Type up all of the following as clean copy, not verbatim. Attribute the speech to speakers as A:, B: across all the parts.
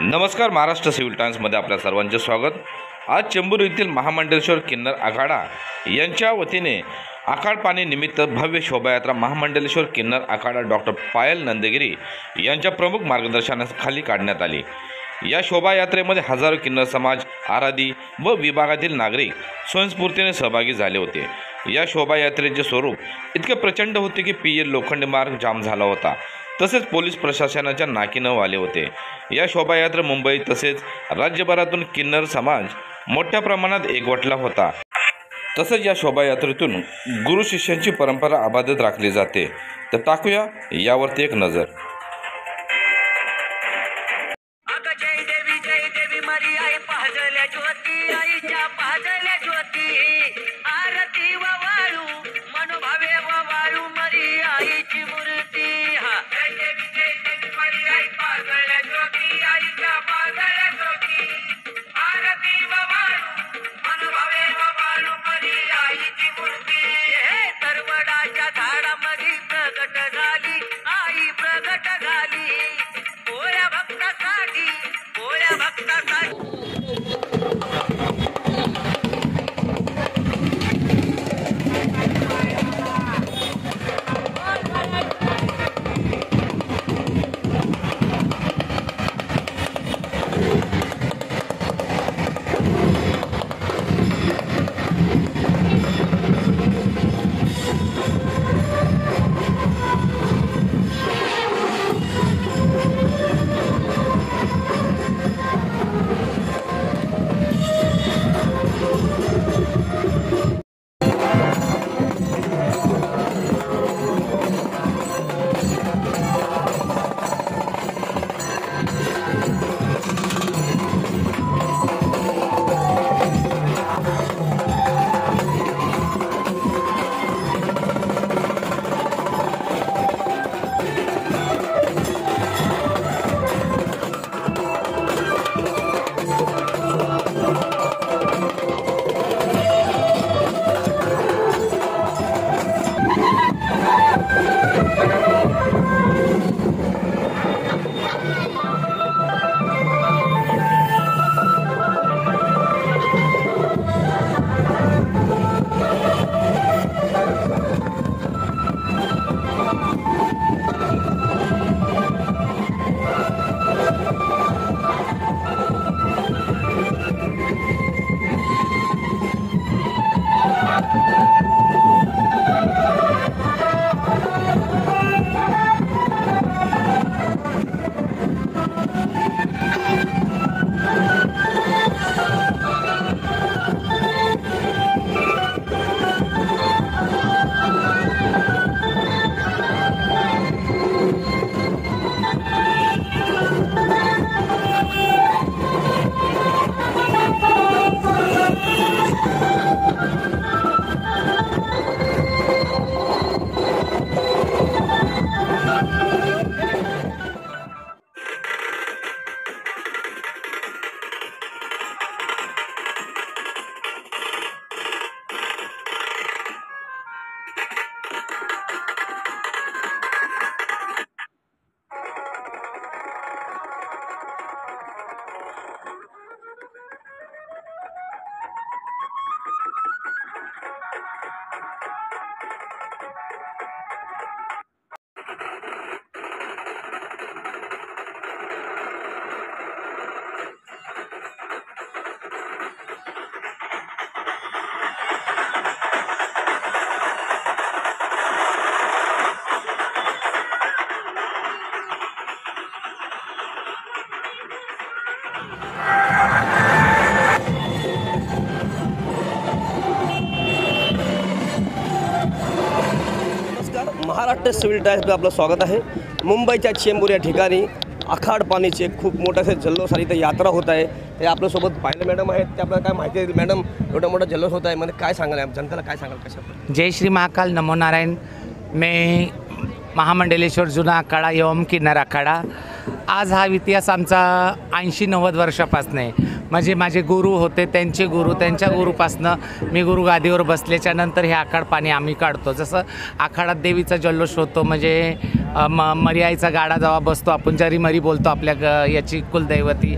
A: नमस्कार, महाराष्ट्र सिव्हिल टाइम्समध्ये आपल्या सर्वांचे स्वागत। आज चेंबूर येथील महामंडलेश्वर किन्नर आखाडा यांच्या वतीने आखाड पाणी निमित्त भव्य शोभायात्रा महामंडलेश्वर किन्नर आखाडा डॉक्टर पायल नंदगिरी यांच्या प्रमुख मार्गदर्शनाखाली काढण्यात आली। या शोभायात्रेमध्ये हजारो किन्नर समाज, आराधी व विभागातील नागरिक स्वयंस्फूर्तीने सहभागी झाले होते। या शोभायात्रेचे स्वरूप इतके प्रचंड होते की PL लोखंडी मार्ग जाम झाला होता, तसेच पोलीस प्रशासनाच्या नाकीनऊ आले होते। या शोभायात्रा मुंबई तसेच राज्यभरातून किन्नर समाज मोठ्या प्रमाणात एकवटला होता। तसेच या शोभायात्रेतून गुरु शिष्यांची परंपरा अबाधित राखली जाते। तर टाकूया यावरती एक नजर।
B: आरती वाळू मनोभावे वाळू मरी आईची मूर्ती हा जय देवी मरी आई पाजळ्या ज्योती आईच्या पाजळ्या ज्योती आरती वाळू मनोभावे वाळू मरी आईची मूर्ती हे तरवडाच्या झाडामध्ये प्रगट झाली आई प्रगट झाली पोळ्या भक्तासाठी पोळ्या भक्तासाठी।
C: महाराष्ट्र सिव्हिल टाइम्समध्ये आपलं स्वागत आहे। मुंबईच्या चेंबूर या ठिकाणी आखाड पाणीचे खूप मोठं असे जल्लोष आणि इथं यात्रा होत आहे। ते आपल्यासोबत पायल मॅडम आहेत, ते आपल्याला काय माहिती आहे मॅडम? एवढा मोठा जल्लोष होत आहे, म्हणजे काय सांगाल जनतेला, काय सांगाल कशा?
D: जय श्री महाकाल, नमो नारायण। मैं महामंडलेश्वर जूना अखाड़ा एवं किन्नर अखाड़ा आज हा इतिहास आमचा 80-90 वर्षापासून आहे. म्हणजे माझे गुरु होते, त्यांचे गुरु, त्यांच्या गुरुपासनं मी गुरु गादीवर बसल्याच्या नंतर हे आखाड पाणी आम्ही काढतो. जसं आखाडात देवीचा जल्लोष होतो, म्हणजे मर्याईचा गाडा जेव्हा बसतो, आपण जरी मरी बोलतो आपल्या याची कुलदैवती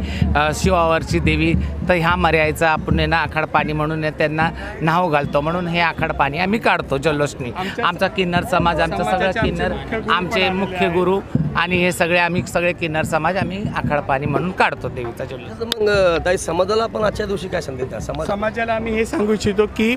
D: शिवावरची देवी, तर ह्या मर्याईचा आपण ना आखाड पाणी म्हणून त्यांना नाव घालतो. म्हणून हे आखाड पाणी आम्ही काढतो जल्लोषनी. आमचा किन्नर समाज, आमचं सगळं किन्नर, आमचे मुख्य गुरु आणि हे सगळे आम्ही सगळे किन्नर समाज आम्ही आखाड पाणी म्हणून काढतो देवीचा जल्लोष.
C: मग ताई, समाजाला पण आजच्या दिवशी काय संदेश द्या?
E: समाजाला आम्ही हे सांगू इच्छितो की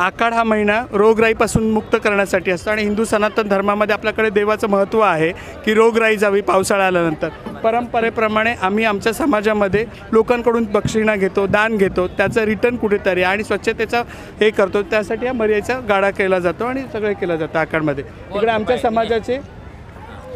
E: आखाड हा महिना रोगराईपासून मुक्त करण्यासाठी असतो आणि हिंदू सनातन धर्मामध्ये आपल्याकडे देवाचं महत्त्व आहे की रोगराई जावी पावसाळा आल्यानंतर. परंपरेप्रमाणे आम्ही आमच्या समाजामध्ये लोकांकडून दक्षिणा घेतो, दान घेतो, त्याचं रिटर्न कुठेतरी आणि स्वच्छतेचा हे करतो. त्यासाठी हा मर्यादेचा गाडा केला जातो आणि सगळं केलं जातं आखाडमध्ये. इकडे आमच्या समाजाचे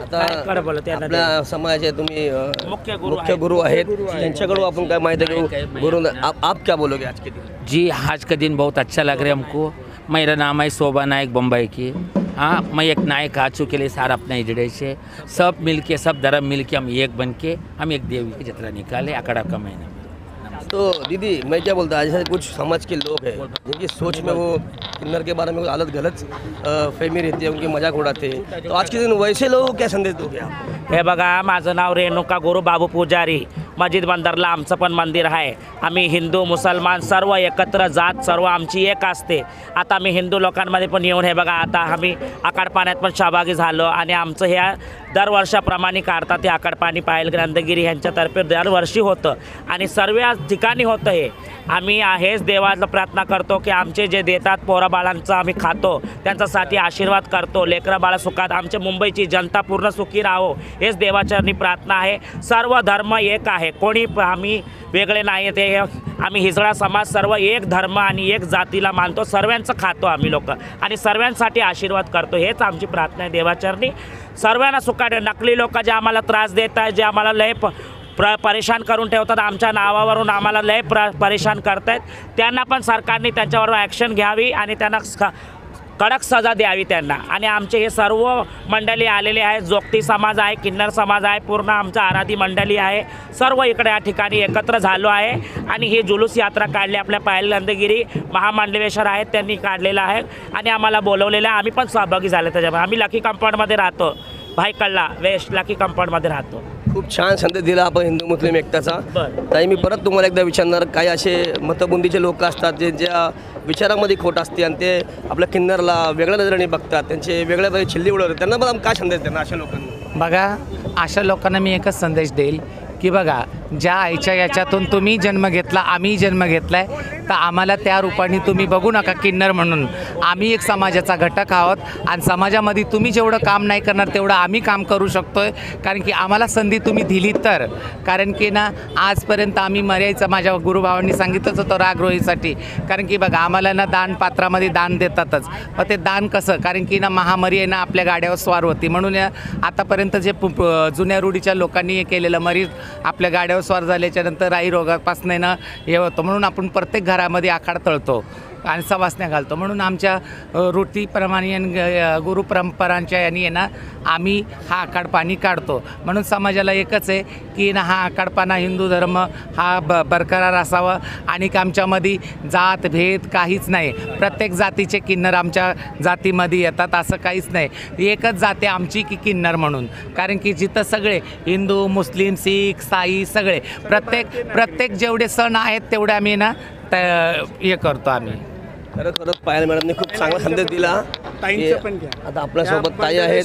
C: आता आपल्या समाजाचे तुम्ही मुख्य गुरु आहेत, त्यांच्याकडून आपण काय माहिती घेऊ? गुरु आप क्या बोलोगे आज के दिन?
F: जी, आज का दिन बहुत अच्छा लग रहा है हमको. मेरा नाम है शोभा नायक, बम्बई की. हाँ, मैं एक नायक आ चुके लिए सारा अपना इजड़े से सब मिल के, सब धर्म मिल के हम एक बन के हम एक देवी की जत्रा निकाले आखाड़ा का महीना.
C: तो दीदी, मैं क्या बोलता हूँ, जैसे कुछ समाज के लोग हैं जिनकी सोच में वो किन्नर के बारे में अलग गलत फहमी रहती है, उनकी मजाक उड़ाते हैं, तो आज के दिन वैसे लोगों को क्या संदेश दोगे आप?
G: हे बघा, माझं नाव रेणुका गुरु बाबू पुजारी. मस्जिद बंदरला आमचं पण मंदिर आहे. आम्ही हिंदू मुसलमान सर्व एकत्र, जात सर्व आमची एक असते. आता आम्ही हिंदू लोकांमध्ये पण येऊन हे बघा, आता आम्ही आखाड पाण्यात पण सहभागी झालो आणि आमचं ह्या दरवर्षाप्रमाणे काढतात ते आखाड पाणी पायल ग्रंथगिरी यांच्यातर्फे दरवर्षी होतं आणि सर्व ठिकाणी होतं. हे आम्ही हेच देवाला प्रार्थना करतो की आमचे जे देतात पोरा बाळांचं आम्ही खातो, त्यांच्यासाठी आशीर्वाद करतो. लेकरं बाळा सुखात, आमच्या मुंबईची जनता पूर्ण सुखी राहो हेच देवाचरणी प्रार्थना आहे. सर्व धर्म एक आहे, कोणी आम्ही वेगळे नाही. ते आम्ही हिजडा समाज सर्व एक धर्म आणि एक जातीला मानतो, सर्वांचं खातो आम्ही लोक आणि सर्वांसाठी आशीर्वाद करतो. हेच आमची प्रार्थना आहे देवाचरणी. सर्वांना सुखात. नकली लोक जे आम्हाला त्रास देत आहेत, जे आम्हाला लय परेशान करून ठेवतात, आमच्या नावावरून आम्हाला लय परेशान करत आहेत, त्यांना पण सरकारने त्यांच्यावर ॲक्शन घ्यावी आणि त्यांना कडक सजा द्यावी त्यांना. आणि आमचे हे सर्व मंडळी आलेले आहेत. जोगती समाज आहे, किन्नर समाज आहे, पूर्ण आमचा आराधी मंडळी आहे. सर्व इकडे या ठिकाणी एकत्र झालो आहे आणि ही जुलूस यात्रा काढली. आपल्या पायल गंधगिरी महामांडलेश्वर आहेत, त्यांनी काढलेलं आहे आणि आम्हाला बोलवलेलं आहे. आम्ही पण सहभागी झाले त्याच्यामध्ये. आम्ही लकी कंपाऊंडमध्ये राहतो, भाईकल्ला वेस्ट लकी कंपाऊंडमध्ये राहतो.
C: खूप छान संदेश दिला आपण हिंदू मुस्लिम एकताचा. ताई, मी परत तुम्हाला एकदा विचारणार, काही असे मतबुंदीचे लोक असतात जे ज्या विचारामध्ये खोट असते आणि ते आपल्या किन्नरला वेगळ्या नजरेने बघतात, त्यांचे वेगळ्या छिल्ली उडवतात, त्यांना पण काय संदेश देणार अशा लोकांना?
D: बघा, अशा लोकांना मी एकच संदेश देईल की बघा, ज्या आईच्या याच्यातून तुम्ही जन्म घेतला, आम्ही जन्म घेतला आहे, तर आम्हाला त्या रूपाने तुम्ही बघू नका किन्नर म्हणून. आम्ही एक समाजाचा घटक आहोत आणि समाजामध्ये तुम्ही जेवढं काम नाही करणार तेवढं आम्ही काम करू शकतो आहे. कारण की आम्हाला संधी तुम्ही दिली तर. कारण की ना, आजपर्यंत आम्ही मर्यायचं, माझ्या गुरुभावांनी सांगितलंच होतं रागरोहीसाठी. कारण की बघा, आम्हाला ना दानपात्रामध्ये दान देतातच, पण ते दान कसं, कारण की ना महामरी आहे ना आपल्या गाड्यावर स्वार होती. म्हणून आतापर्यंत जे जुन्या रूढीच्या लोकांनी हे केलेलं, मरी आपल्या गाड्यावर स्वार झाल्याच्यानंतर राई रोगापासून ना हे होतं. म्हणून आपण प्रत्येक घरामध्ये आखाड तळतो आणि सवासण्या घालतो. म्हणून आमच्या रूढीप्रमाणे आणि गुरुपरंपरांच्या यांनी आहे ना आम्ही हा आखाड पाणी काढतो. म्हणून समाजाला एकच आहे की ना, हा आखाडपाना हिंदू धर्म हा बरकरार असावा आणि आमच्यामध्ये जात भेद काहीच नाही. प्रत्येक जातीचे किन्नर आमच्या जातीमध्ये येतात, असं काहीच नाही. एकच जाते आमची की किन्नर म्हणून. कारण की जिथं सगळे हिंदू मुस्लिम शीख साई सगळे प्रत्येक जेवढे सण आहेत तेवढे आम्ही ना हे करतो आम्ही.
C: खरंच पायल मॅडमने खूप चांगला संदेश दिला.
E: ताईंचं पण घ्या.
C: आता आपल्यासोबत ताई आहेत.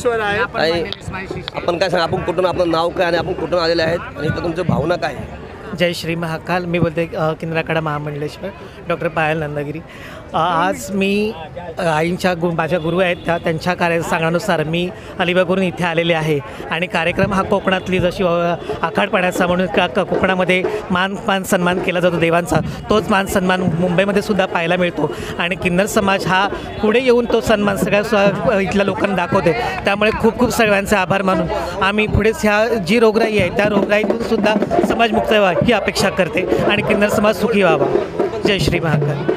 C: ताई, आपण काय सांगा, आपण कुठून, आपलं नाव काय आणि आपण कुठून आलेले आहेत आणि इथं तुमची भावना काय आहे?
H: जय श्री महाकाल. मी बोलते किन्नर आखाडा महामंडलेश्वर, डॉक्टर पायल नंदगिरी. आज मी आईंच्या माझ्या गुरु आहेत त्यांच्या सांगण्यानुसार मी अलिबागवरून इथे आलेले आहे आणि कार्यक्रम हा कोकणातली जशी आखाडपाण्याचा म्हणून कोकणामध्ये मान सन्मान केला जातो देवांचा, तोच मान सन्मान मुंबईमध्ये सुद्धा पाहायला मिळतो आणि किन्नर समाज हा पुढे येऊन तो सन्मान सगळ्या इथल्या लोकांना दाखवते. त्यामुळे खूप खूप सगळ्यांचे आभार मानून आम्ही पुढेच ह्या जी रोगराई आहे त्या रोगराईतून सुद्धा समाजमुक्त व्हावा ही अपेक्षा करते आणि किन्नर समाज सुखी व्हावा. जय श्री महाकाल.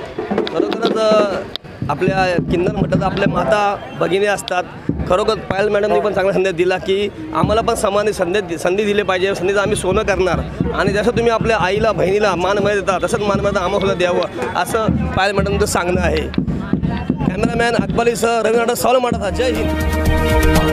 C: खरोखरच आपल्या किन्नर म्हटलं तर आपल्या माता भगिनी असतात, खरोखर पायल मॅडमनी पण चांगला संदेश दिला की आम्हाला पण समान संधी दिली पाहिजे, संधीचं आम्ही सोनं करणार आणि जसं तुम्ही आपल्या आईला बहिणीला मान मिळत देता तसंच मान मिळता आम्हाला सुद्धा द्यावं असं पायल मॅडमचं सांगणं आहे. कॅमेरामॅन अकबलीसह रवींद्र सावला, जय हिंद.